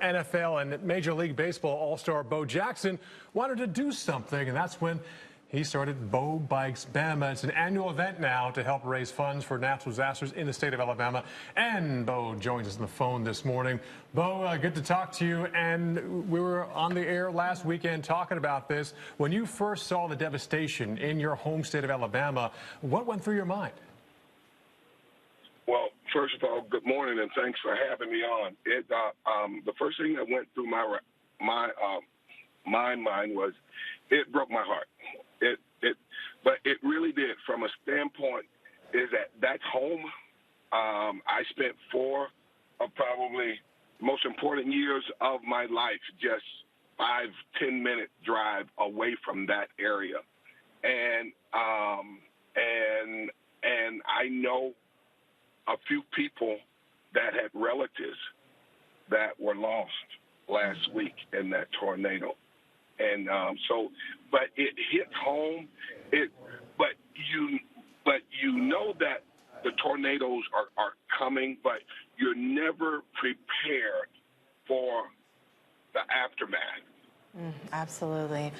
NFL and Major League Baseball All-Star Bo Jackson wanted to do something, and that's when he started Bo Bikes Bama. It's an annual event now to help raise funds for natural disasters in the state of Alabama. And Bo joins us on the phone this morning. Bo, good to talk to you. And we were on the air last weekend talking about this. When you first saw the devastation in your home state of Alabama, what went through your mind? Well, first of all, good morning, and thanks for having me on. The first thing that went through my mind was it broke my heart. But it really did. From a standpoint, is that's home. I spent 4 of probably the most important years of my life just 5-10 minute drive away from that area, and I know a few people that had relatives that were lost last week in that tornado. And but it hit home. But you know that the tornadoes are coming, but you're never prepared for the aftermath. Absolutely.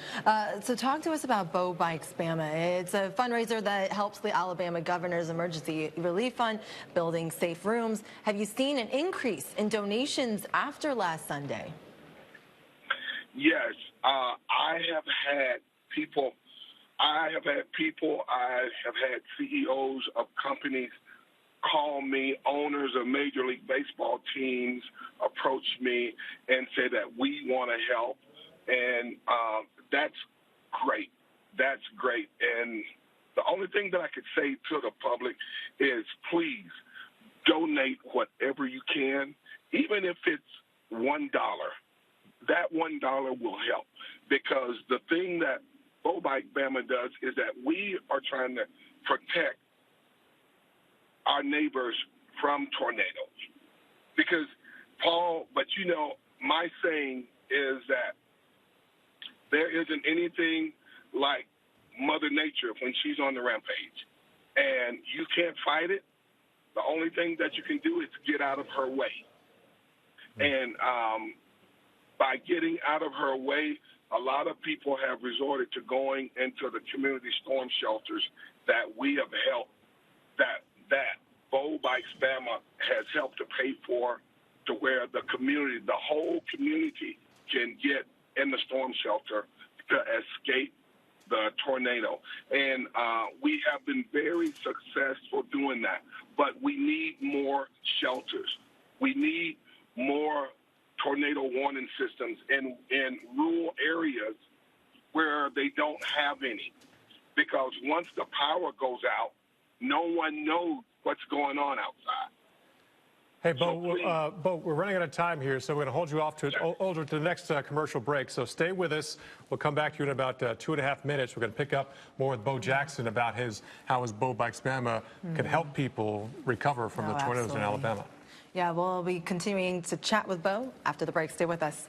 So talk to us about Bo Bikes Bama. It's a fundraiser that helps the Alabama Governor's Emergency Relief Fund, building safe rooms. Have you seen an increase in donations after last Sunday? Yes. I have had people. I have had CEOs of companies call me, owners of Major League Baseball teams approach me and say that we want to help. And that's great. That's great. And the only thing that I could say to the public is please donate whatever you can, even if it's $1. That $1 will help, because the thing that Bo Bikes Bama does is that we are trying to protect our neighbors from tornadoes. Because, Paul, but you know, my saying is that there isn't anything like Mother Nature when she's on the rampage, and you can't fight it. The only thing that you can do is get out of her way. And by getting out of her way, a lot of people have resorted to going into the community storm shelters that we have helped, that Bo Bikes Bama has helped to pay for, to where the community, the whole community, can get in the storm shelter to escape the tornado. And we have been very successful doing that. But we need more shelters. We need more tornado warning systems in rural areas where they don't have any. Because once the power goes out, no one knows what's going on outside. Hey, Bo, Bo, we're running out of time here, so we're going to hold you off to the next commercial break. So stay with us. We'll come back to you in about 2.5 minutes. We're going to pick up more with Bo Jackson about how his Bo Bikes Bama can help people recover from the tornadoes in Alabama. Yeah, we'll be continuing to chat with Bo after the break. Stay with us.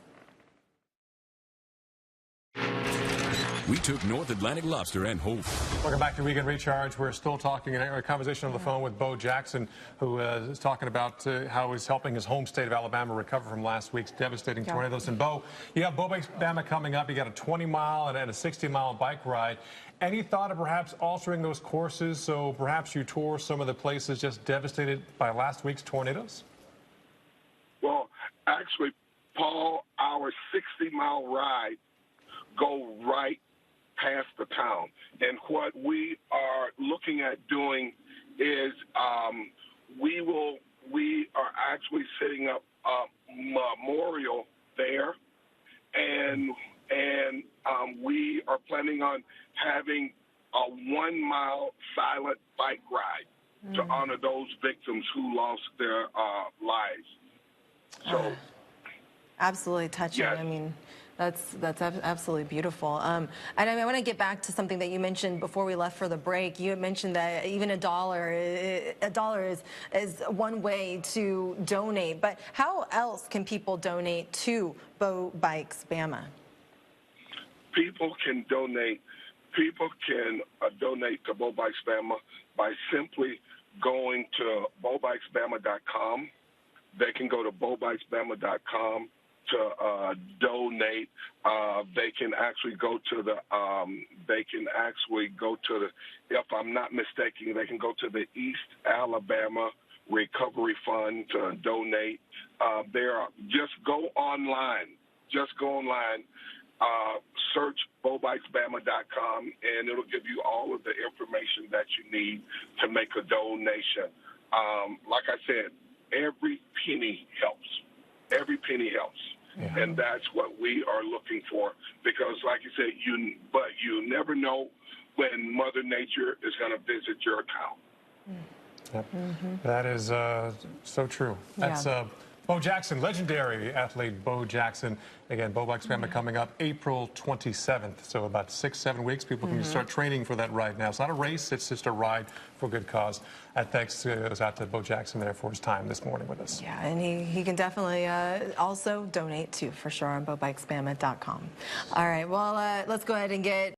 We took North Atlantic lobster and whole. Welcome back to Weekend Recharge. We're still talking in a conversation on the phone with Bo Jackson, who is talking about how he's helping his home state of Alabama recover from last week's devastating tornadoes. And Bo, you have Bo Bikes Bama coming up. You got a 20-mile and a 60-mile bike ride. Any thought of perhaps altering those courses so perhaps you tour some of the places just devastated by last week's tornadoes? Well, actually, Paul, our 60-mile ride go right past the town. And what we are looking at doing is we are actually setting up a memorial there, and we are planning on having a 1-mile silent bike ride to honor those victims who lost their lives. So, absolutely touching. Yes. I mean, that's absolutely beautiful. And I want to get back to something that you mentioned before we left for the break. You had mentioned that even a dollar is one way to donate. But how else can people donate to Bo Bikes Bama? People can donate. People can donate to Bo Bikes Bama by simply going to BoBikesBama.com. They can go to BoBikesBama.com to donate. They can actually go to the. If I'm not mistaken, they can go to the East Alabama Recovery Fund to donate. Just go online. Search BoBikesBama.com, and it'll give you all of the information that you need to make a donation. Like I said, every penny helps. Every penny helps. Yeah. And that's what we are looking for, because, like you said, you never know when Mother Nature is going to visit your account. Yep. That is so true. That's Bo Jackson, legendary athlete Bo Jackson. Again, Bo Bikes Bama coming up April 27th. So about 6-7 weeks, people can start training for that ride now. It's not a race, it's just a ride for a good cause. And thanks goes out to Bo Jackson there for his time this morning with us. Yeah, and he can definitely also donate too, for sure, on BoBikesBama.com. All right, well, let's go ahead and get